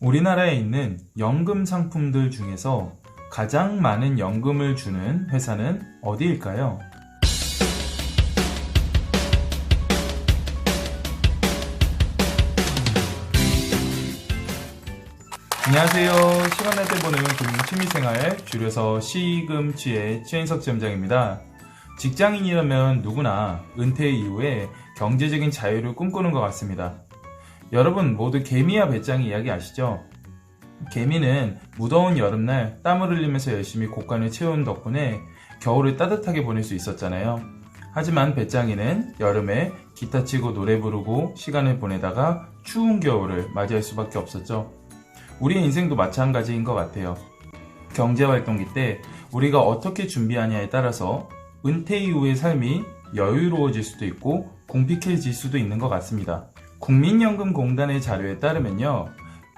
우리나라에 있는 연금 상품들 중에서 가장 많은 연금을 주는 회사는 어디일까요? 안녕하세요. 시간 날 때 보는 금융 취미생활, 줄여서 시금치의 최인석 지점장입니다. 직장인이라면 누구나 은퇴 이후에 경제적인 자유를 꿈꾸는 것 같습니다. 여러분 모두 개미와 배짱이 이야기 아시죠? 개미는 무더운 여름날 땀을 흘리면서 열심히 곡간을 채운 덕분에 겨울을 따뜻하게 보낼 수 있었잖아요. 하지만 배짱이는 여름에 기타 치고 노래 부르고 시간을 보내다가 추운 겨울을 맞이할 수밖에 없었죠. 우리의 인생도 마찬가지인 것 같아요. 경제활동기 때 우리가 어떻게 준비하냐에 따라서 은퇴 이후의 삶이 여유로워질 수도 있고 궁핍해질 수도 있는 것 같습니다. 국민연금공단의 자료에 따르면요,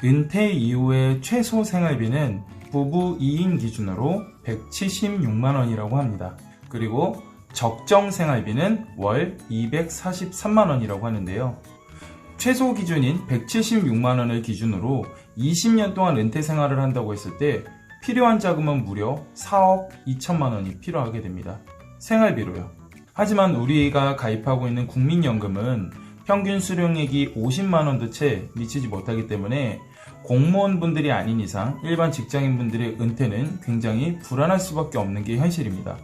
은퇴 이후의 최소 생활비는 부부 2인 기준으로 176만원이라고 합니다. 그리고 적정 생활비는 월 243만원이라고 하는데요. 최소 기준인 176만원을 기준으로 20년 동안 은퇴 생활을 한다고 했을 때 필요한 자금은 무려 4억 2천만원이 필요하게 됩니다. 생활비로요. 하지만 우리가 가입하고 있는 국민연금은 평균 수령액이 50만원도 채 미치지 못하기 때문에 공무원분들이 아닌 이상 일반 직장인분들의 은퇴는 굉장히 불안할 수밖에 없는 게 현실입니다.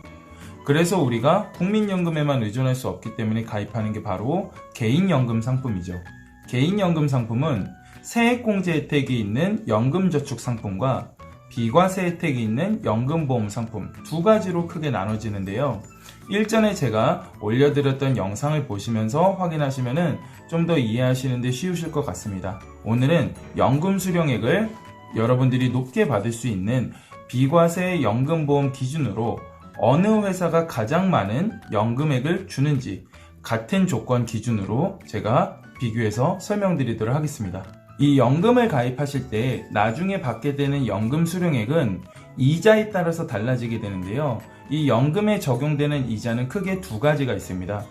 그래서 우리가 국민연금에만 의존할 수 없기 때문에 가입하는 게 바로 개인연금 상품이죠. 개인연금 상품은 세액공제 혜택이 있는 연금저축 상품과 비과세 혜택이 있는 연금보험 상품 두 가지로 크게 나눠지는데요. 일전에 제가 올려드렸던 영상을 보시면서 확인하시면 좀 더 이해하시는데 쉬우실 것 같습니다. 오늘은 연금 수령액을 여러분들이 높게 받을 수 있는 비과세 연금보험 기준으로 어느 회사가 가장 많은 연금액을 주는지 같은 조건 기준으로 제가 비교해서 설명드리도록 하겠습니다. 이 연금을 가입하실 때 나중에 받게 되는 연금 수령액은 이자에 따라서 달라지게 되는데요. 이 연금에 적용되는 이자는 크게 두 가지가 있습니다.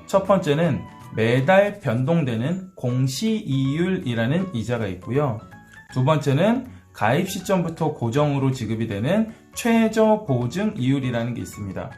첫 번째는 매달 변동되는 공시이율이라는 이자가 있고요. 두 번째는 가입 시점부터 고정으로 지급이 되는 최저보증이율이라는 게 있습니다.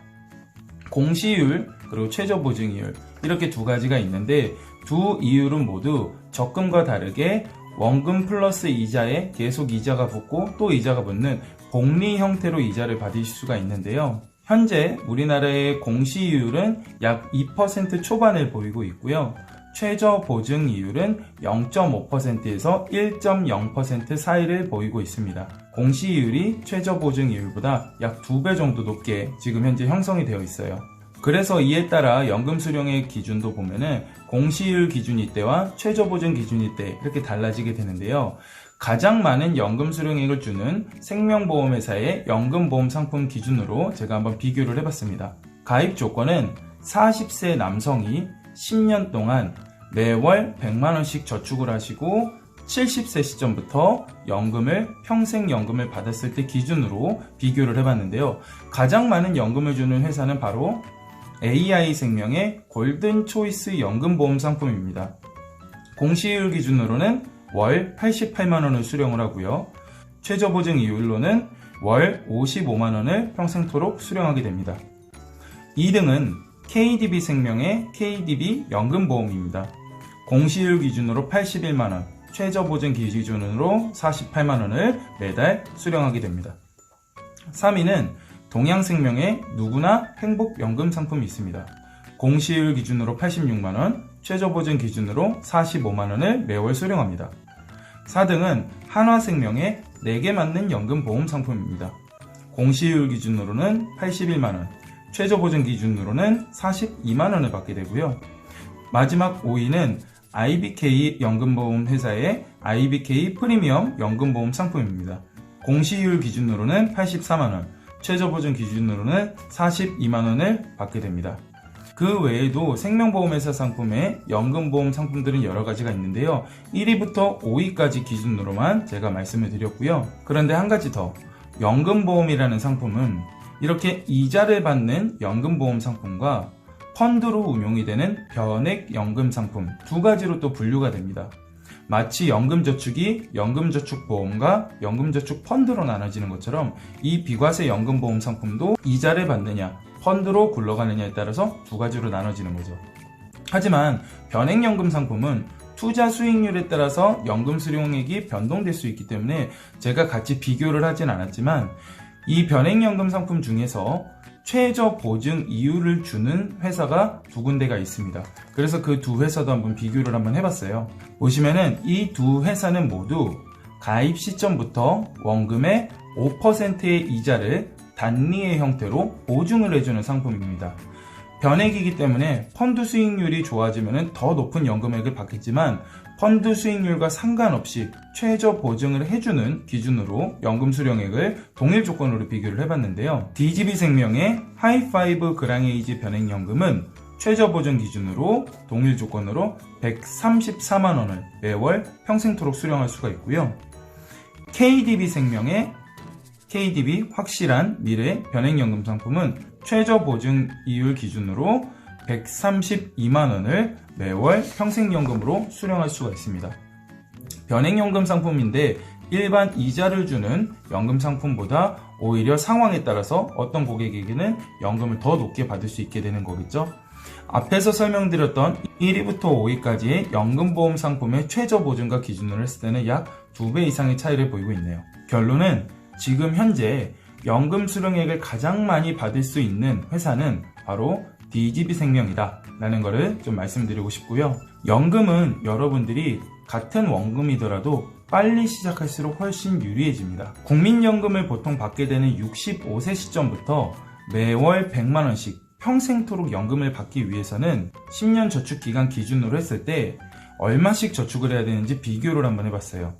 공시이율 그리고 최저보증이율 이렇게 두 가지가 있는데 두 이율은 모두 적금과 다르게 원금 플러스 이자에 계속 이자가 붙고 또 이자가 붙는 복리 형태로 이자를 받으실 수가 있는데요. 현재 우리나라의 공시이율은 약 2% 초반을 보이고 있고요. 최저 보증이율은 0.5%에서 1.0% 사이를 보이고 있습니다. 공시이율이 최저 보증이율보다 약 2배 정도 높게 지금 현재 형성이 되어 있어요. 그래서 이에 따라 연금 수령액 기준도 보면은 공시이율 기준일 때와 최저 보증 기준일 때 이렇게 달라지게 되는데요. 가장 많은 연금 수령액을 주는 생명보험회사의 연금보험 상품 기준으로 제가 한번 비교를 해봤습니다. 가입 조건은 40세 남성이 10년 동안 매월 100만원씩 저축을 하시고 70세 시점부터 평생연금을 받았을 때 기준으로 비교를 해봤는데요. 가장 많은 연금을 주는 회사는 바로 AI생명의 골든초이스 연금보험 상품입니다. 공시이율 기준으로는 월 88만원을 수령을 하고요. 최저보증 이율로는 월 55만원을 평생토록 수령하게 됩니다. 2등은 KDB생명의 KDB 연금보험입니다. 공시이율 기준으로 81만원, 최저보증 기준으로 48만원을 매달 수령하게 됩니다. 3위는 동양생명의 누구나 행복연금 상품이 있습니다. 공시이율 기준으로 86만원, 최저보증 기준으로 45만원을 매월 수령합니다. 4등은 한화생명의 내게 맞는 연금보험 상품입니다. 공시이율 기준으로는 81만원, 최저보증 기준으로는 42만원을 받게 되고요. 마지막 5위는 IBK 연금보험 회사의 IBK 프리미엄 연금보험 상품입니다. 공시이율 기준으로는 84만원, 최저보증 기준으로는 42만원을 받게 됩니다. 그 외에도 생명보험회사 상품의 연금보험 상품들은 여러 가지가 있는데요. 1위부터 5위까지 기준으로만 제가 말씀을 드렸고요. 그런데 한 가지 더, 연금보험이라는 상품은 이렇게 이자를 받는 연금보험 상품과 펀드로 운용이 되는 변액연금 상품 두 가지로 또 분류가 됩니다. 마치 연금저축이 연금저축보험과 연금저축펀드로 나눠지는 것처럼 이 비과세 연금보험 상품도 이자를 받느냐, 펀드로 굴러가느냐에 따라서 두 가지로 나눠지는 거죠. 하지만 변액연금 상품은 투자 수익률에 따라서 연금 수령액이 변동될 수 있기 때문에 제가 같이 비교를 하진 않았지만 이 변액연금 상품 중에서 최저 보증 이율을 주는 회사가 두 군데가 있습니다. 그래서 그 두 회사도 한번 비교를 한번 해봤어요. 보시면은 이 두 회사는 모두 가입 시점부터 원금의 5%의 이자를 단리의 형태로 보증을 해주는 상품입니다. 변액이기 때문에 펀드 수익률이 좋아지면 더 높은 연금액을 받겠지만 펀드 수익률과 상관없이 최저 보증을 해주는 기준으로 연금 수령액을 동일 조건으로 비교를 해봤는데요. DGB생명의 하이파이브 그랑에이지 변액연금은 최저 보증 기준으로 동일 조건으로 134만원을 매월 평생토록 수령할 수가 있고요. KDB생명의 KDB 확실한 미래 변액연금 상품은 최저 보증 이율 기준으로 132만원을 매월 평생연금으로 수령할 수가 있습니다. 변액연금 상품인데 일반 이자를 주는 연금 상품보다 오히려 상황에 따라서 어떤 고객에게는 연금을 더 높게 받을 수 있게 되는 거겠죠. 앞에서 설명드렸던 1위부터 5위까지의 연금보험 상품의 최저 보증과 기준으로 했을 때는 약 2배 이상의 차이를 보이고 있네요. 결론은 지금 현재 연금 수령액을 가장 많이 받을 수 있는 회사는 바로 DGB생명이다 라는 거를 좀 말씀드리고 싶고요. 연금은 여러분들이 같은 원금이더라도 빨리 시작할수록 훨씬 유리해집니다. 국민연금을 보통 받게 되는 65세 시점부터 매월 100만원씩 평생토록 연금을 받기 위해서는 10년 저축기간 기준으로 했을 때 얼마씩 저축을 해야 되는지 비교를 한번 해봤어요.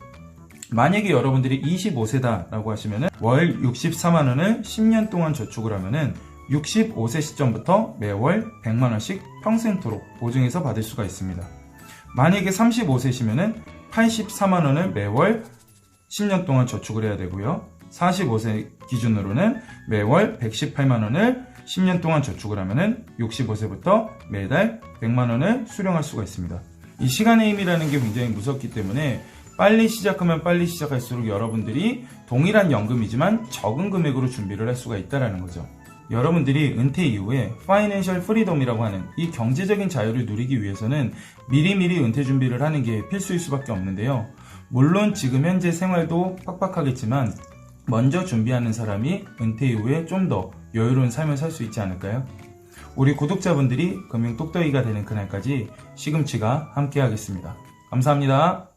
만약에 여러분들이 25세다 라고 하시면은 월 64만원을 10년 동안 저축을 하면은 65세 시점부터 매월 100만원씩 평생토록 보증해서 받을 수가 있습니다. 만약에 35세시면은 84만원을 매월 10년 동안 저축을 해야 되고요. 45세 기준으로는 매월 118만원을 10년 동안 저축을 하면은 65세부터 매달 100만원을 수령할 수가 있습니다. 이 시간의 힘이라는 게 굉장히 무섭기 때문에 빨리 시작하면 빨리 시작할수록 여러분들이 동일한 연금이지만 적은 금액으로 준비를 할 수가 있다는 거죠. 여러분들이 은퇴 이후에 파이낸셜 프리덤이라고 하는 이 경제적인 자유를 누리기 위해서는 미리미리 은퇴 준비를 하는 게 필수일 수밖에 없는데요. 물론 지금 현재 생활도 빡빡하겠지만 먼저 준비하는 사람이 은퇴 이후에 좀 더 여유로운 삶을 살 수 있지 않을까요? 우리 구독자분들이 금융 똑똑이가 되는 그날까지 시금치가 함께 하겠습니다. 감사합니다.